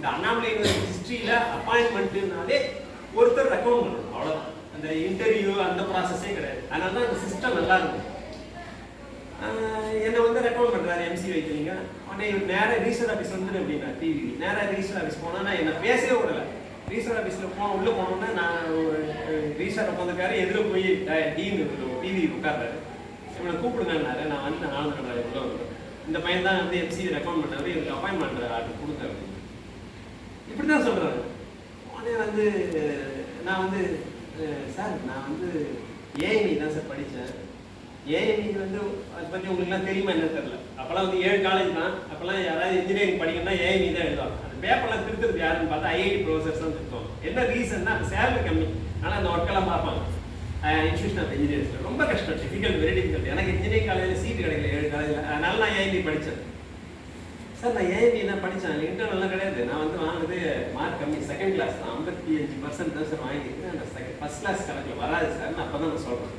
இந்த அண்ணாமலை யூனிவர்சிட்டி ஹிஸ்ட்ரியில் அப்பாயின்மெண்ட்டுனாலே ஒருத்தர் ரெக்கமெண்ட் பண்ணணும், அவ்வளோதான். அந்த இன்டர்வியூ அந்த ப்ராசஸே கிடையாது. அதனால தான் அந்த சிஸ்டம் நல்லா இருக்கும். என்னை வந்து ரெக்கமெண்ட் பண்ணுறாரு எம்சி வைக்கிறீங்க, உடனே நேராக ரீசர் ஆஃபீஸ் வந்துடு அப்படின்னா டிவி நேராக ரீசர் ஆஃபீஸ் போனால் என்னை பேசவே விடலை. ரீசர் ஆஃபீஸில் உள்ளே போனோன்னா நான் ரீசர் உட்காந்துருக்காரு, எதில் போய் டீன் டிவி உட்கார்றாரு, இவனை கூப்பிடுங்கன்னாரு. நான் வந்து ஆனந்தராஜ் உள்ள வருவேன், இந்த பையன் தான் வந்து எம்சி ரெக்கமெண்ட் பண்ணாரு, எனக்கு அப்பாயின்மெண்ட் ஆர்டர் கொடுத்தாரு. இப்படி தான் சொல்கிறாரு. உடனே வந்து நான் வந்து சார் நான் வந்து ஏஎம்இ தான் சார் படித்தேன். ஏஎம்இ வந்து அதை பற்றி உங்களுக்குலாம் தெரியுமா என்ன தெரியல. அப்போல்லாம் வந்து 7 காலேஜ் தான். அப்போல்லாம் யாராவது இன்ஜினியரிங் படிக்கணும்னா ஏஎம்இ தான் எழுதுவாங்க. அந்த பேப்பர்லாம் திருத்துறது யாருன்னு பார்த்தா ஐஐடி ப்ரொஃபசர்ஸ் தான் திருத்துவாங்க. என்ன ரீசன்னா அந்த சேலரி கம்மி, ஆனால் அந்த ஒர்க்கெல்லாம் பார்ப்பாங்க. இன்ஸ்டியூஷன் ஆஃப் இன்ஜினியர்ஸில் ரொம்ப கஷ்டம், டிஃபிகல்ட், வெரி டிஃபிகல்ட். எனக்கு இன்ஜினியரிங் காலேஜில் சீட்டு கிடைக்கல 7 காலேஜில். அதனால நான் ஏஎம்இ படித்தேன். சார் நான் ஏஎம்இ தான் படித்தேன், இன்டர்னல்லாம் கிடையாது. நான் வந்து வாங்கினது மார்க் கம்மி, செகண்ட் கிளாஸ் தான், 55% தான் சார் வாங்கியிருக்கேன். அந்த ஃபர்ஸ்ட் கிளாஸ் கணக்கில் வராது சார். அப்போ தான் நான் சொல்கிறேன்,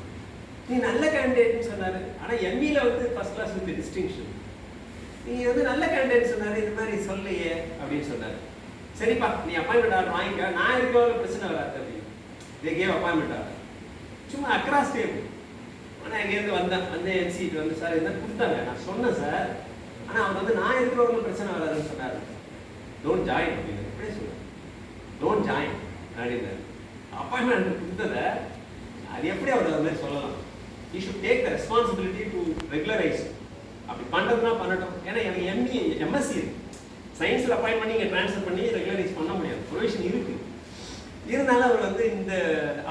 நீ நல்ல கேண்டிடேட்னு சொன்னார். ஆனால் எம்இயில் வந்து ஃபர்ஸ்ட் கிளாஸ் வித் டிஸ்டிங்ஷன். நீங்கள் வந்து நல்ல கேண்டிடேட் சொன்னார், இது மாதிரி சொல்லையே அப்படின்னு சொன்னார். சரிப்பா நீ அப்பாயின்மெண்ட் ஆர்டர் வாங்கிக்க, நான் இருக்கிறவங்க பிரச்சனை வராது அப்படின்னு. இதே கேவ் அப்பாயின்மெண்ட் ஆர்டர் சும்மா அக்ராஸ் டேபிள். ஆனால் அங்கேருந்து வந்த என்சிட்டு வந்து சார் என்ன கொடுத்தாங்க, நான் சொன்னேன் சார், ஆனால் அவர் வந்து நான் இருக்கிறவங்களும் பிரச்சனை வராதுன்னு சொன்னார். டோன்ட் ஜாயின் அப்படின்னு இப்படியே சொன்னார், டோன்ட் ஜாயின் அப்படின்னு. அப்பாயின்மெண்ட் கொடுத்ததை அது எப்படி அவர் அது மாதிரி சொல்லலாம்? You should take the responsibility to regularise. அப்படி பண்ணுறதுனா பண்ணட்டும். ஏன்னா எனக்கு எம்எஸ்சி இருக்கு, சயின்ஸில் அப்பாயின் பண்ணி இங்கே ட்ரான்ஸ்ஃபர் பண்ணி ரெகுலரைஸ் பண்ண முடியாது, ப்ரொவிஷன் இருக்கு. இருந்தாலும் அவர் வந்து இந்த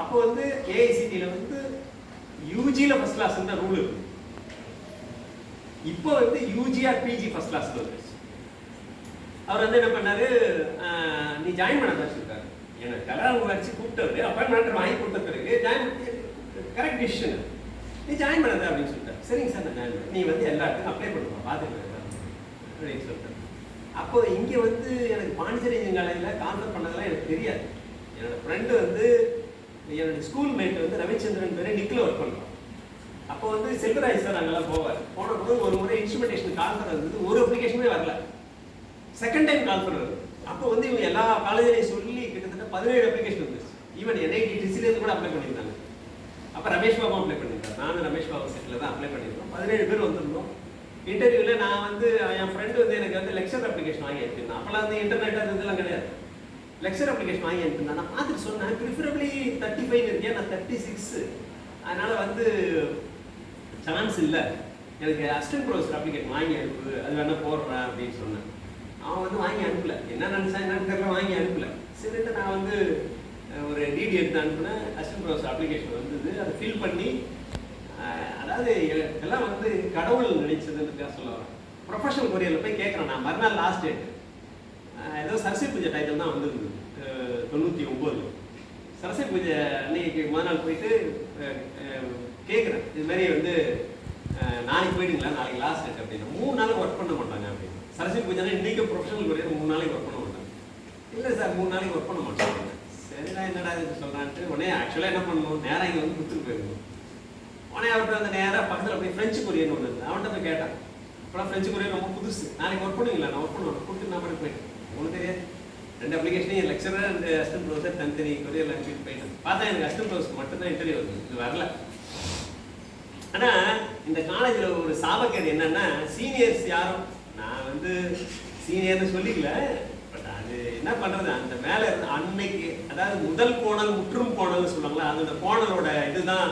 அப்போ வந்து ஏஐசிடியில் வந்து யூஜியில் ஃபர்ஸ்ட் கிளாஸ் தான் ரூல் இருக்கு. இப்போ வந்து யூஜிஆர் பிஜி ஃபர்ஸ்ட் கிளாஸ் வந்துருச்சு. அவர் வந்து என்ன பண்ணாரு, நீ ஜாயின் பண்ண தான் சொல்லிட்டாரு. எனக்கு கல்யாணம் வச்சு கூப்பிட்டவர் அப்பாயின்மெண்ட் வாங்கி கொடுத்த பிறகு ஜாயின் கரெக்ட் டிசிஷன், நீ ஜாயின் பண்ணது அப்படின்னு சொல்லிட்டாரு. சரிங்க சார் நான் ஜாயின் பண்ணேன், நீ வந்து எல்லா இடத்துக்கும் அப்ளை பண்ணுவா பார்த்துக்கலாம் அப்படின்னு சொல்லிட்டாரு. அப்போ இங்கே வந்து எனக்கு பாண்டிச்சேரி காலேஜில் கான்செப்ட் பண்ணதெல்லாம் எனக்கு தெரியாது. என்னோட ஃப்ரெண்டு வந்து என்னோட ஸ்கூல் மேட் வந்து ரவிச்சந்திரன் பேர் நிக்கில் ஒர்க் பண்ணுறான். அப்போ வந்து செல்வராஜ் சார் அங்கெல்லாம் போவார். போன போது ஒரு முறை இன்ஸ்ட்ருமெண்டேஷன் கான்ஃபர் இருந்தது, ஒரு அப்ளிகேஷனே வரல. செகண்ட் டைம் கான்ஃபர் வருது. அப்போ வந்து இவங்க எல்லா காலேஜிலையும் சொல்லி கிட்டத்தட்ட 17 அப்ளிகேஷன் வந்துச்சு. ஈவன் என்ஐடி டிசிலேருந்து கூட அப்ளை பண்ணியிருந்தாங்க. அப்போ ரமேஷ் பாபு அப்ளை பண்ணியிருந்தாங்க, நானும் ரமேஷ் பாபு செட்டில் தான் அப்ளை பண்ணியிருந்தோம். 17 பேர் வந்திருந்தோம். இன்டர்வியூவில் நான் வந்து என் ஃப்ரெண்டு வந்து எனக்கு வந்து லெக்சர் அப்ளிகேஷன் வாங்கி எடுத்துருந்தேன். அப்போல்லாம் வந்து இன்டர்நெட் அது இதெல்லாம் கிடையாது. லெக்சர் அப்ளிகேஷன் வாங்கி எடுத்துருந்தேன். நான் பார்த்துட்டு சொன்னேன், ப்ரிஃபரபிளி 35 இருக்கேன், நான் 36, அதனால் வந்து சான்ஸ் இல்லை, எனக்கு அசிஸ்டன்ட் ப்ரொஃபஸர் அப்ளிகேஷன் வாங்கி அனுப்பு, அது வேணால் போடுறேன் அப்படின்னு சொன்னேன். அவன் வந்து வாங்கி அனுப்பல, என்ன நினச்சா என்னன்னு தெரியல, வாங்கி அனுப்பல. சரிட்டு நான் வந்து ஒரு டிடி எடுத்து அனுப்புனேன். அசிஸ்டன்ட் ப்ரொஃபஸர் அப்ளிகேஷன் வந்தது, அதை ஃபில் பண்ணி, அதாவது எல்லாம் வந்து கடவுள் நினைச்சதுன்னு சொல்ல வரேன். ப்ரொஃபஷனல் கொரியரில் போய் கேட்குறேன். நான் மறுநாள் லாஸ்ட் டேட்டு ஏதோ சரஸ்வதி பூஜை டைட்டில் தான் வந்திருந்தது 99. சரஸ்வதி பூஜை அன்னைக்கு மறுநாள் போயிட்டு கேட்குறேன், இது மாதிரி வந்து நாளைக்கு போயிடுங்களா, நாளைக்கு லாஸ்ட் டேட் அப்படின்னா. 3 நாளைக்கு ஒர்க் பண்ண மாட்டாங்க அப்படின்னு. சரஸ்வதி பூஜைனா இன்றைக்கி ப்ரொஃபஷனல் கொரியர் 3 நாளைக்கு ஒர்க் பண்ண மாட்டாங்க. இல்லை சார் 3 நாளைக்கு ஒர்க் பண்ண மாட்டாங்க. சரிடா என்னடா இது சொல்கிறான்ட்டு உடனே ஆக்சுவலாக என்ன பண்ணணும், நேராக இங்கே வந்து கொடுத்துட்டு போயிருந்தோம். உடனே அவர்கிட்ட வந்து நேராக பக்கத்தில் போய் ஃப்ரெஞ்சு கொரியர்னு ஒன்று இருந்தது, அவன்கிட்ட போய் கேட்டான். இப்போலாம் ஃப்ரெஞ்சு கொரியர் ரொம்ப புதுசு, நாளைக்கு ஒர்க் பண்ணுவீங்களா, நான் ஒர்க் பண்ணுவேன் கொடுத்துட்டு நான் மட்டும் போயிட்டேன். ஒன்றும் தெரியாது. 2 அப்ளிகேஷனையும் லெக்சரர் அண்ட் அசிஸ்டன்ட் ப்ரொஃபஸர் தனித்தனி கொரியரில் அனுப்பிட்டு போயிட்டேன். பார்த்தா எனக்கு அசிஸ்டன்ட் ப்ரொஃபஸர் மட்டும்தான் இன்டர்வியூ வருது, இது வரல. ஆனால் இந்த காலேஜில் ஒரு சாபக்கேடு என்னன்னா, சீனியர்ஸ் யாரும், நான் வந்து சீனியர்னு சொல்லிக்கல, பட் அது என்ன பண்ணுறது, அந்த மேலே இருந்த அன்னைக்கு, அதாவது முதல் கோணல் முற்றும் கோணல்னு சொல்லுவாங்களா, அந்த கோணலோட இதுதான்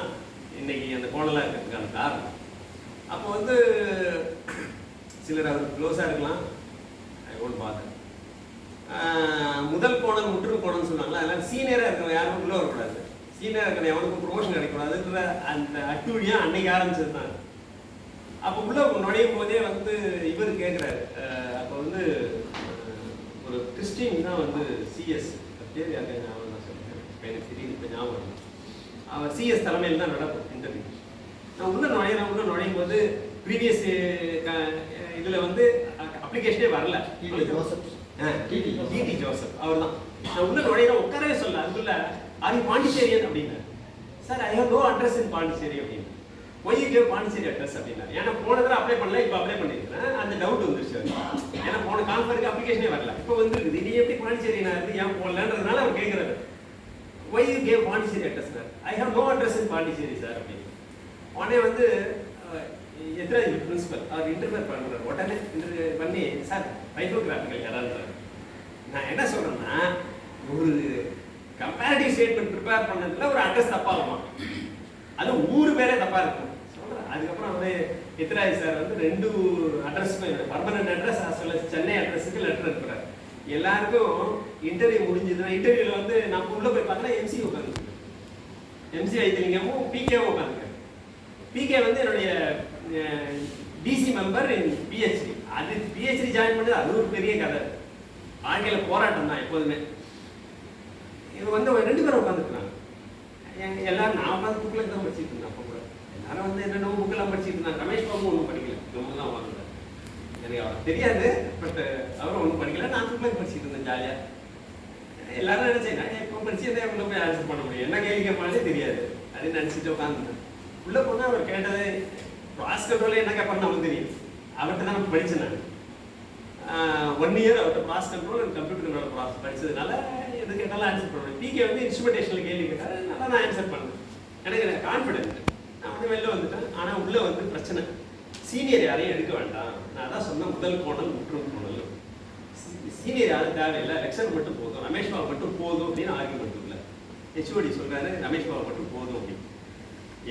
இன்னைக்கு அந்த கோணலாக இருக்கிறதுக்கான காரணம். அப்போ வந்து சிலர் அவர் க்ளோஸாக இருக்கலாம், ஒன்று பார்த்தேன். முதல் கோணல் முற்றும் கோணல்னு சொன்னாங்களா, அதெல்லாம் சீனியராக இருக்கிற யாரும் உள்ளே வரக்கூடாது, சீனியராக இருக்கிற எவனுக்கும் ப்ரொமோஷன் கிடைக்கூடாதுன்ற அந்த அட்டூழியாக அன்னைக்கு ஆரம்பிச்சது தான். அப்போ உள்ள நுழையும் போதே வந்து இவர் கேட்குறாரு. அப்போ வந்து ஒரு கிறிஸ்டின் தான் வந்து சிஎஸ் பேர் யாரு ஞாபகம் தான் சொல்லுறேன், எனக்கு திடீர்னு இப்போ ஞாபகம். அவர் சிஎஸ் தலைமையில் தான் நடக்கும் இன்டர்வியூ. நான் உள்ள நுழையும் போது ப்ரீவியஸ் இதில் வந்து அப்ளிகேஷனே வரல. டிடி ஜோசப் அவர் தான். நான் உள்ள நுழையிற உட்காரவே சொல்ல, அதுக்குள்ள அது பாண்டிச்சேரியன் அப்படின்னாரு. Sir I have no address in Pondicherry அப்படின்னு. ஒய் கிவ் பாண்டிச்சேரி அட்ரஸ் அப்படின்னா, ஏன்னா போன தடவை அப்ளை பண்ணல, இப்போ அப்ளை பண்ணியிருக்கிறேன், அந்த டவுட் வந்துருச்சு. ஏன்னா போன கான்ஃபருக்கு அப்ளிகேஷனே வரல, இப்போ வந்துருக்குது. இது எப்படி பாண்டிச்சேரி நான் இருந்து ஏன் போடலன்றதுனால அவர் கேட்குறாரு, why you gave Pondicherry address sir? I have no address in Pondicherry sir அப்படின்னு. உடனே வந்து எத்தனை பிரின்சிபல் அவர் இன்டர்வியூ பண்ணுறாரு. உடனே இன்டர்வியூ பண்ணி, சார் டைப்போகிராஃபிக்கல் யாராவது, நான் என்ன சொல்கிறேன்னா, ஒரு கம்பேரிட்டிவ் ஸ்டேட்மெண்ட் ப்ரிப்பேர் பண்ணதுல ஒரு அட்ரஸ் தப்பாகுமா, அது ஊர் பேரே தப்பாக இருக்கும் சொல்கிறேன். அதுக்கப்புறம் வந்து எத்ராஜ் சார் வந்து 2 அட்ரஸுக்கும் பர்மனன்ட் அட்ரஸ் சொல்ல சென்னை அட்ரஸுக்கு லெட்டர் இருக்கிறார். எல்லாருக்கும் இன்டர்வியூ முடிஞ்சதுன்னா, இன்டர்வியூவில் வந்து நம்ம உள்ளே போய் பார்த்தா எம்சி உட்காந்துருக்கு, எம்சி வைத்திலிங்கமும் பிகேவும் உட்காந்துருக்காரு. பிகே வந்து என்னுடைய டிசி மெம்பர் இன் பிஹெச்டி. அது பிஹெச்டி ஜாயின் பண்ணது அது ஒரு பெரிய கதை, வாழ்க்கையில் போராட்டம் தான் எப்போதுமே. இது வந்து 2 பேரும் உட்காந்துருக்குறாங்க. எல்லாரும் நான் உட்காந்து புக்கில் தான் படிச்சுட்டு இருந்தேன். அப்போ கூட எல்லாரும் வந்து என்னென்ன புக்கெல்லாம் படிச்சுட்டு இருந்தாங்க. ரமேஷ் பாபு ஒன்றும் படிக்கல, ரொம்ப தான் உட்காந்துருந்தார். எனக்கு அவர் தெரியாது, பட் அவரும் ஒன்றும் படிக்கல. நான் புக்கில் படிச்சுட்டு இருந்தேன் ஜாலியாக. எல்லாரும் நினைச்சேன், நான் எப்போ படிச்சு எதை உள்ள போய் ஆன்சர் பண்ண முடியும், என்ன கேள்வி கேட்பாலே தெரியாது அப்படின்னு நினச்சிட்டு உட்காந்துருந்தேன். உள்ளே போனால் அவர் கேட்டது ப்ராஸ் கண்ட்ரோல் என்ன கேட்பான்னு அவருக்கு தெரியும். அவர்கிட்ட தான் நான் படித்தேன். நான் 1 இயர் அவர்கிட்ட ப்ராஸ் கண்ட்ரோல் அண்ட் கம்ப்யூட்டர் கண்ட்ரோல் ப்ராஸ் படித்ததுனால எது கேட்டாலும் ஆன்சர் பண்ணுவேன். பிகே வந்து இன்ஸ்ட்ருமெண்டேஷனில் கேள்வி கேட்டார், நல்லா நான் ஆன்சர் பண்ணேன். எனக்கு கான்ஃபிடென்ட். நான் வந்து வெளில வந்துட்டேன். ஆனால் உள்ளே வந்து பிரச்சனை, சீனியர் யாரையும் எடுக்க வேண்டாம். நான் தான் சொன்னேன், முதல் கோணல் முற்றும் கோணல், சீனியர் யாரும் தேவையில்லை, லெக்சர் மட்டும் போதும், ரமேஷ் பாபு மட்டும் போதும் அப்படின்னு ஆர்கியூமெண்ட் இல்லை. ஹெச்ஓடி சொல்கிறாரு, ரமேஷ் பாபு மட்டும் போதும் அப்படின்னு.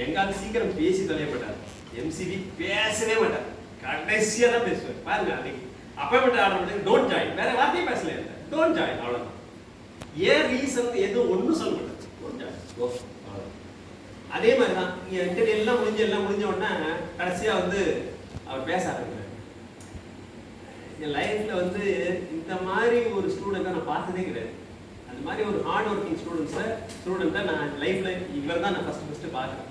எங்காவது சீக்கிரம் பேசி தொலைய மாட்டார். எம்சிபி பேசவே மாட்டார், கடைசியாக தான் பேசுவார். பாருங்க, அன்னைக்கு அப்பாயின்மெண்ட் ஆர்டர் பண்ணி டோன்ட் ஜாயின், வேற வார்த்தையே பேசல, இல்லை டோன்ட் ஜாயின், அவ்வளோதான். ஏன் ரீசன் எதுவும் ஒன்றும் சொல்ல மாட்டார், டோன்ட் ஜாயின், அவ்வளோதான். அதே மாதிரி தான் இன்டர்வியூ எல்லாம் முடிஞ்ச உடனே கடைசியாக வந்து அவர் பேச ஆரம்பிக்கிறார். என் லைஃப்பில் வந்து இந்த மாதிரி ஒரு ஸ்டூடெண்ட்டை நான் பார்த்ததே கிடையாது. அந்த மாதிரி ஒரு ஹார்ட் ஒர்க்கிங் ஸ்டூடெண்ட்டை நான் லைஃப்பில் இவர் தான் நான் ஃபஸ்ட்டு பார்க்குறேன்.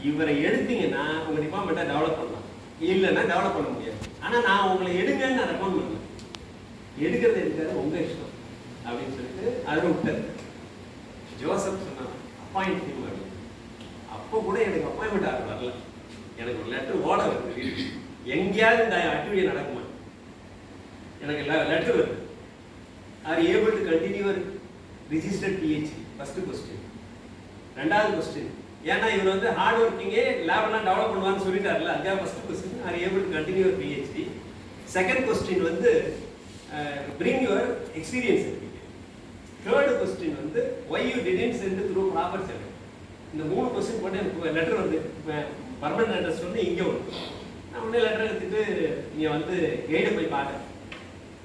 இவரை எடுத்தீங்கன்னா உங்கள் டிபார்ட்மெண்ட்டை டெவலப் பண்ணலாம், இல்லைன்னா டெவலப் பண்ண முடியாது. ஆனால் நான் உங்களை எடுங்கன்னு நான் ரெக்கமெண்ட் பண்ணேன். எடுக்கிறது எடுக்காது உங்கள் இஷ்டம் அப்படின்னு சொல்லிட்டு அதை விட்டார். ஜோசப் சொன்னான் அப்பாயிண்ட் ஹிம் அப்படின்னு. அப்போ கூட எனக்கு அப்பாயின்மெண்ட் ஆர்டர் வரல. எனக்கு ஒரு லெட்டர் ஓட வருது, எங்கேயாவது இந்த ஆக்டிவிட்டி நடக்குமா, எனக்கு லெட்டர் வருது. R able to continue registered PhD, first question. 2வது கொஸ்டின், ஏன்னா இவர் வந்து ஹார்ட் ஒர்க்கிங்கே லேப்லாம் டெவலப் பண்ணுவான்னு சொல்லிட்டாருல, அதுக்காக first question are able to continue PhD. Second question வந்து bring your experience certificate. 3rd question வந்து why you didn't send through proper channel. இந்த 3 கொஸ்டின் போட்டு எனக்கு லெட்டர் வந்து பர்மனன்ட் அட்ரஸ் வந்து இங்கே வரும். நான் உடனே லெட்டர் எடுத்துட்டு நீ வந்து கைடு போய் பார்க்குறேன்.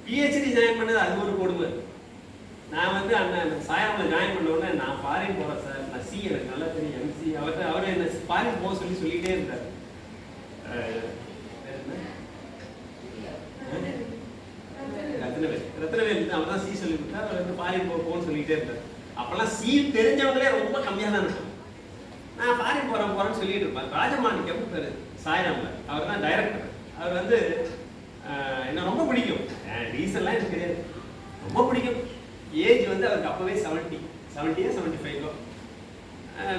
பிஹெச்டி ஜாயின் பண்ணது அது ஒரு கொடுமை. நான் வந்து அண்ணன் சாயாமில் ஜாயின் பண்ண உடனே நான் ஃபாரின் போகிறேன் சார், நான் சி எனக்கு நல்லா தெரியும் எம்சி. அவர் என்ன ஃபாரின் போக சொல்லிகிட்டே இருந்தார். ரத்னவேல் அவர் தான் சி சொல்லி கொடுத்தா, அவர் வந்து ஃபாரின் போகணும்னு சொல்லிகிட்டே இருந்தார். அப்போல்லாம் சி தெரிஞ்சவங்களே ரொம்ப கம்மியாக தான் இருக்கும். நான் ஃபாரின் போகிறேன்னு சொல்லிட்டு இருப்பேன். ராஜமாணிக்கம் பேர் சாயாமில், அவர் தான் டைரக்டர். அவர் வந்து என்ன ரொம்ப பிடிக்கும், ரீசன்லாம் எனக்கு தெரியாது, ரொம்ப பிடிக்கும். ஏஜ் வந்து அவருக்கு அப்போவே 70-75.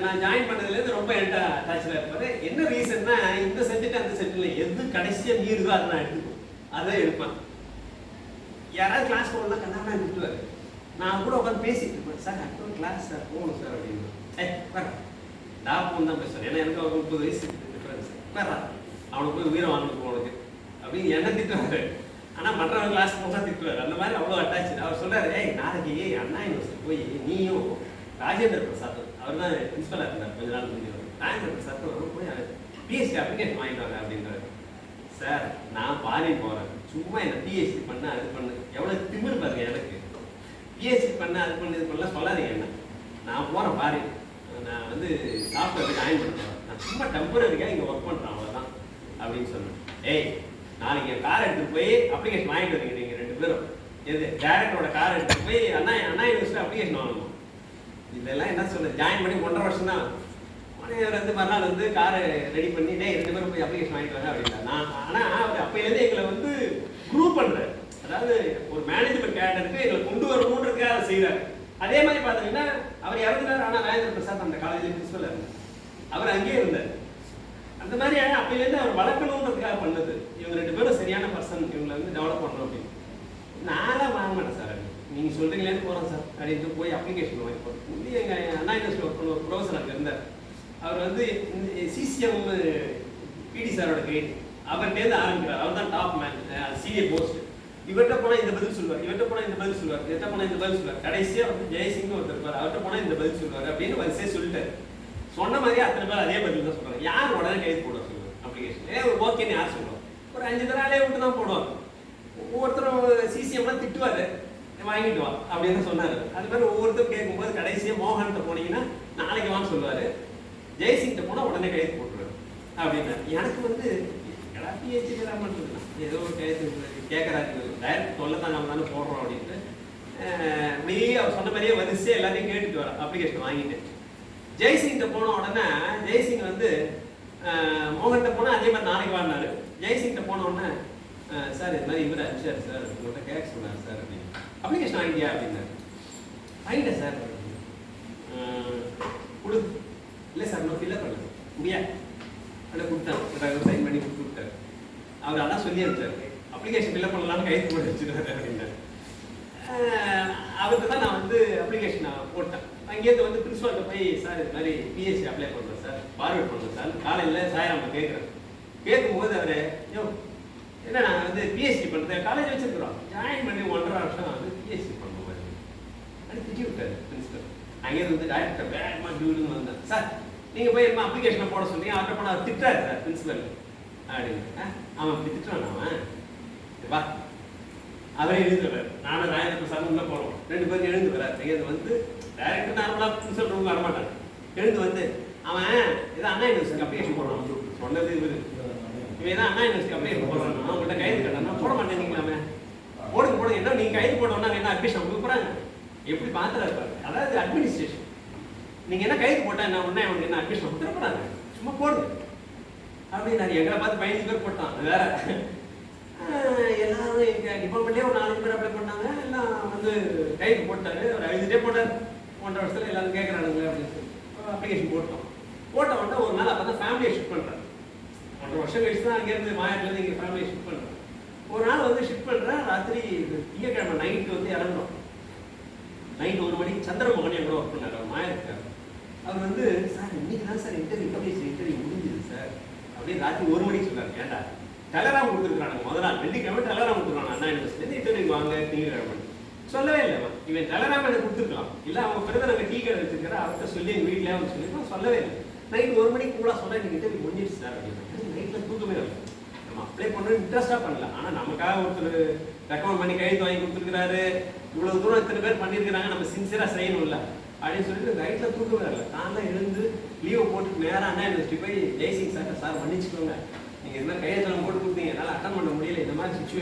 நான் ஜாயின் பண்ணதுலேருந்து ரொம்ப என்கிட்ட அட்டாச்சாக இருப்பார். என்ன ரீசன்னா, இந்த சென்ட்டு அந்த சென்ட்டில் எது கடைசியாக மீறுதோ அதை நான் எடுத்துப்போம், அதை எடுப்பேன். யாராவது கிளாஸ் போகணும்னா கண்ணா விட்டுவார். நான் கூட உட்காந்து பேசிட்டு இருப்பேன், சார் அடுத்த கிளாஸ் சார் போகணும் சார் அப்படின்னு. வரேன் டாப்புன்னு தான் பேசுவேன், ஏன்னா எனக்கு அவருக்கு 30 வயசு டிஃபரன்ஸ். வரேன் அவனுக்கு போய் உயிரை வாங்கணும் உனக்கு அப்படின்னு என்ன திட்டுவார். ஆனால் மற்றவங்க கிளாஸ் போனால் திட்டுவார். அந்த மாதிரி அவ்வளோ அட்டாச்சு. அவர் சொல்கிறார், நாளைக்கு அண்ணா யூனிவர்சிட்டி போய் நீயும் ராஜேந்திர பிரசாத், அவர் தான் பிரின்சிபலாக இருந்தார் கொஞ்ச நாள் முடிஞ்சவர், ராஜேந்திர பிரசாத் போய் பிஹெச்டி அப்ளிகேஷன் வாங்கிட்டாங்க அப்படின்றாரு. சார் நான் ஃபாரின் போகிறேன், சும்மா என்ன பிஹெச்டி பண்ண அது பண்ணு, எவ்வளோ திமிர் பாருங்க எனக்கு. பிஹெச்டி பண்ண அது பண்ணு இது பண்ணலாம் சொல்லாதீங்க என்ன. நான் போகிறேன் ஃபாரின், நான் வந்து சாஃப்ட்வேர் ஜாயின் பண்ணுறேன், நான் சும்மா டெம்பரரிக்காக இங்கே ஒர்க் பண்ணுறேன் அவ்வளோதான் அப்படின்னு சொன்னேன். நாளைக்கு என் கார் எடுத்துட்டு போய் அப்ளிகேஷன் வாங்கிட்டு வரீங்க நீங்கள் 2 பேரும். எது டேரக்டரோட கார் எடுத்துட்டு போய் அண்ணா யூனிவர்சிட்டி அப்ளிகேஷன் வாங்கணும். இதெல்லாம் என்ன சொல்ல, ஜாயின் பண்ணி 1.5 வருஷம் தான். இவர் வந்து மறுநாள் வந்து காரை ரெடி பண்ணி 2 பேரும் போய் அப்ளிகேஷன் வாங்கிட்டு வாங்க அப்படின்னா. நான் ஆனால் அவர் அப்போலேருந்து எங்களை வந்து குரூப் பண்ணுறாரு. அதாவது ஒரு மேனேஜ்மெண்ட் கேடருக்கு எங்களை கொண்டு வரணுன்றதுக்காக அதை செய்கிறார். அதே மாதிரி பார்த்தீங்கன்னா அவர் இறந்துட்டார். ஆனால் ராஜேந்திர பிரசாத் அந்த காலேஜில் பிரின்சிபல் இருந்தார், அவர் அங்கேயே இருந்தார். அந்த மாதிரி அப்பயிலேருந்து அவர் வளர்க்கணுன்றதுக்காக பண்ணது. இவங்க 2 பேரும் சரியான பர்சன், இவங்களை வந்து டெவலப் பண்ணணும் அப்படின்னு. நான்லாம் வாங்க மாட்டேன் சார், நீங்கள் சொல்கிறீங்களேன்னு போகிறோம் சார் அப்படின்ட்டு போய் அப்ளிகேஷன் வாங்கி போகிறோம். எங்கள் அண்ணா யூனிவர்சிட்டி ஒர்க் பண்ண ஒரு ப்ரொஃபஸர் அங்கே இருந்தார். அவர் வந்து சிசிஎம் பிடி சாரோட கைடு, அவர்கிட்டேருந்து ஆரம்பிக்கிறார். அவர் தான் டாப் மேன், சீனியர் போஸ்ட். இவர்கிட்ட போனால் இந்த பதில் சொல்லுவார், இவர்கிட்ட போனால் இந்த பதில் சொல்லுவார், இவர்கிட்ட போனால் இந்த பதில் சொல்லுவார். கடைசியாக வந்து ஜெயசிங்னு ஒருத்தர் இருப்பார், அவர்கிட்ட போனால் இந்த பதில் சொல்லுவார் அப்படின்னு வரிசையாக சொல்லிட்டார். சொன்ன மாதிரி அத்தனை பேர் அதே பதில் தான் சொல்கிறாங்க. யார் உடனே கைது போட சொல்லுவார் அப்ளிகேஷன்? ஒரு ஓகேன்னு யார் சொல்லுவார்? ஒரு 5 தடவை விட்டு தான் போடுவாங்க. ஒவ்வொருத்தரும் சிசிஎம்லாம் திட்டுவார், வாங்கிட்டு வா அப்படின்னு சொன்னார். அது மாதிரி ஒவ்வொருத்தரும் கேட்கும்போது கடைசியாக மோகன்கிட்ட போனீங்கன்னா நாளைக்கு வான்னு சொல்லுவார், ஜெயசிங்கிட்ட போனால் உடனே கைது போட்டுருவார் அப்படின்னாரு. எனக்கு வந்து பிஹெச்டி பண்ணுறதுலாம் ஏதோ ஒரு கைது கேட்குறாரு, டைரக்ட் தொல்லை தான் நம்ம தானே போடுறோம் அப்படின்ட்டு அப்படியே அவர் சொன்ன மாதிரியே வரிசையாக எல்லாத்தையும் கேட்டுட்டு வர அப்ளிகேஷன் வாங்கிட்டு ஜெய்சிங்கிட்ட போன உடனே ஜெய்சிங் வந்து மோகன்கிட்ட போனால் அதே மாதிரி நாளைக்கு வாங்கினாரு. ஜெய்சிங்கிட்ட போன உடனே சார் இது மாதிரி இவர் அனுப்பிச்சார் சார், உங்கள்கிட்ட கேட்க சொன்னார் சார் அப்படின்னு. அப்ளிகேஷன் வாங்கிட்டியா அப்படின்னாரு. வாங்கிட்டேன் சார். கொடு. இல்லை சார் நான் ஃபில்அப் பண்ணல முடியா அதை கொடுத்தாரு, சைன் பண்ணி கொடுத்துட்டாரு. அவர் அதான் சொல்லி அனுப்பிச்சார், அப்ளிகேஷன் ஃபில்அப் பண்ணலான்னு கைது போட்டு வச்சுருக்காரு அப்படின்னாரு. அவருக்கு தான் நான் வந்து அப்ளிகேஷன் நான் போட்டேன். அங்கேருந்து வந்து பிரின்சிபால்கிட்ட போய் சார் இது மாதிரி பிஎஸ்சி அப்ளை பண்ணுறேன் சார், ஃபார்வர்ட் பண்ணுறேன் சார், காலையில் சாயராம கேட்குறேன். கேட்கும்போது அவர் யோ என்ன நாங்கள் வந்து பிஎஸ்சி பண்ணுறேன், காலேஜ் வச்சுருக்குறோம், ஜாயின் பண்ணி 1.5 வருஷம் வந்து பிஎஸ்சி பண்ணுற மாதிரி அப்படி திட்டி விட்டார் பிரின்சிபல். அங்கேருந்து வந்து டைரக்டர் வேகமாக டியூடுன்னு வந்தேன். சார் நீங்கள் போய் என்ன அப்ளிகேஷனை போட சொன்னீங்க, அவர்கிட்ட போனால் அவர் திட்டுறாரு சார் பிரின்சிபல் அப்படின்னு. அவன் அப்படி திட்டுறான், அவன் வா அவரே எழுந்துறாரு. நானும் ராஜேந்திர பிரசாத் உள்ள போகிறோம், 2 பேரும் எழுந்து வராரு. எழுந்து வந்து டைரக்டர் நார்மலாக பிரின்சிபல் ரூம் வரமாட்டாங்க. எழுந்து வந்து அவன் ஏதோ அண்ணா யூனிவர்சிட்டி அப்ளிகேஷன் போடுறான் சொன்னது இவர். இவன் ஏதாவது அண்ணா யூனிவர்சிட்டி அப்ளிகேஷன் போடுறான், அவங்கள்ட்ட கைது கட்டணா போட மாட்டேன் நீங்களாமே போடுங்க போடுங்க. என்ன நீங்கள் கைது போட்டோம்னா என்ன அட்மிஷன் கொடுக்குறாங்க எப்படி பார்த்துறாரு பாரு. அதாவது அட்மினிஸ்ட்ரேஷன் நீங்கள் என்ன கைது போட்டால் என்ன ஒன்றா அவனுக்கு என்ன அட்மிஷன் கொடுத்துருப்பாங்க, சும்மா போடுங்க அப்படின்னு. நான் எங்களை பார்த்து 15 பேர் போட்டான். அது வேற எல்லாரும் எங்கள் டிபார்ட்மெண்ட்லேயே ஒரு 4 பேர் அப்ளை பண்ணாங்க. எல்லாம் வந்து கைது போட்டார். அவர் எழுதிட்டே போட்டார். 1.5 வருஷத்தில் எல்லாரும் கேட்குறானுங்களே அப்படின்னு சொல்லி அப்ளிகேஷன் போட்டோம். போட்ட உடனே ஒரு நாள் அப்போ தான் ஃபேமிலியை ஷிஃப்ட் பண்ணுறேன். 1.5 வருஷம் கழிச்சு தான் அங்கேருந்து மாயாட்டிலேருந்து இங்கே ஃபேமிலியை ஷிஃப்ட் பண்ணுறேன். ஒரு நாள் வந்து ஷிஃப்ட் பண்ணுறேன். ராத்திரி திங்கக்கிழமை நைட்டு வந்து இறங்குறோம். நைட்டு 1 மணிக்கு சந்திரமோகன் என் கூட ஒர்க் பண்ணார், அவர் மாயிருக்கார். அவர் வந்து சார் இன்னைக்கு தான் சார் இன்டர்வியூ முடிஞ்சுது சார் அப்படின்னு ராத்திரி 1 மணிக்கு சொன்னார். ஏன்டா டெலராம் கொடுத்துருக்காங்க முதல் நாள் வெள்ளிக்கிழமை டெலராம் கொடுத்துருக்காங்க அண்ணா யூனிவர்சிட்டி இன்டர்வியூ வாங்க திங்கக்கிழமை சொல்லவே இல்லை. இவன் டெலராம் எனக்கு கொடுத்துருக்கலாம், இல்லை அவங்க பிறகு நாங்கள் டீ கடை வச்சிருக்கிற அவர்கிட்ட சொல்லி எங்கள் வீட்டிலே அவங்க சொல்லியிருக்கோம், சொல்லவே இல்லை. நைட்டு 1 மணிக்கு கூட சொன்னால் நீங்கள் இன்டர்வியூ முடிஞ்சிடுச்சு சார் அப்படின்னு. நைட்டில் தூக்கமே இல்லை. நம்ம அப்ளை பண்ணுறது இன்ட்ரெஸ்ட்டாக பண்ணல, ஆனால் நமக்காக ஒருத்தர் ரெக்கமெண்ட் பண்ணி கைது வாங்கி கொடுத்துருக்காரு, இவ்வளோ தூரம் இத்தனை பேர் பண்ணியிருக்கிறாங்க, நம்ம சின்சியராக செய்யணும்ல அப்படின்னு சொல்லிட்டு நைட்டில் தூக்கமே இல்லை. காலையில் எழுந்து லீவை போட்டுட்டு நேராக அண்ணா யூனிவர்சிட்டி போய் ஜெய்சிங் சார் மன்னிச்சுக்கோங்க, நீங்கள் இது மாதிரி கையெழுத்தெல்லாம் போட்டு கொடுத்தீங்க, என்னால் அட்டன் பண்ண முடியல, இந்த மாதிரி சுச்சுவேஷன்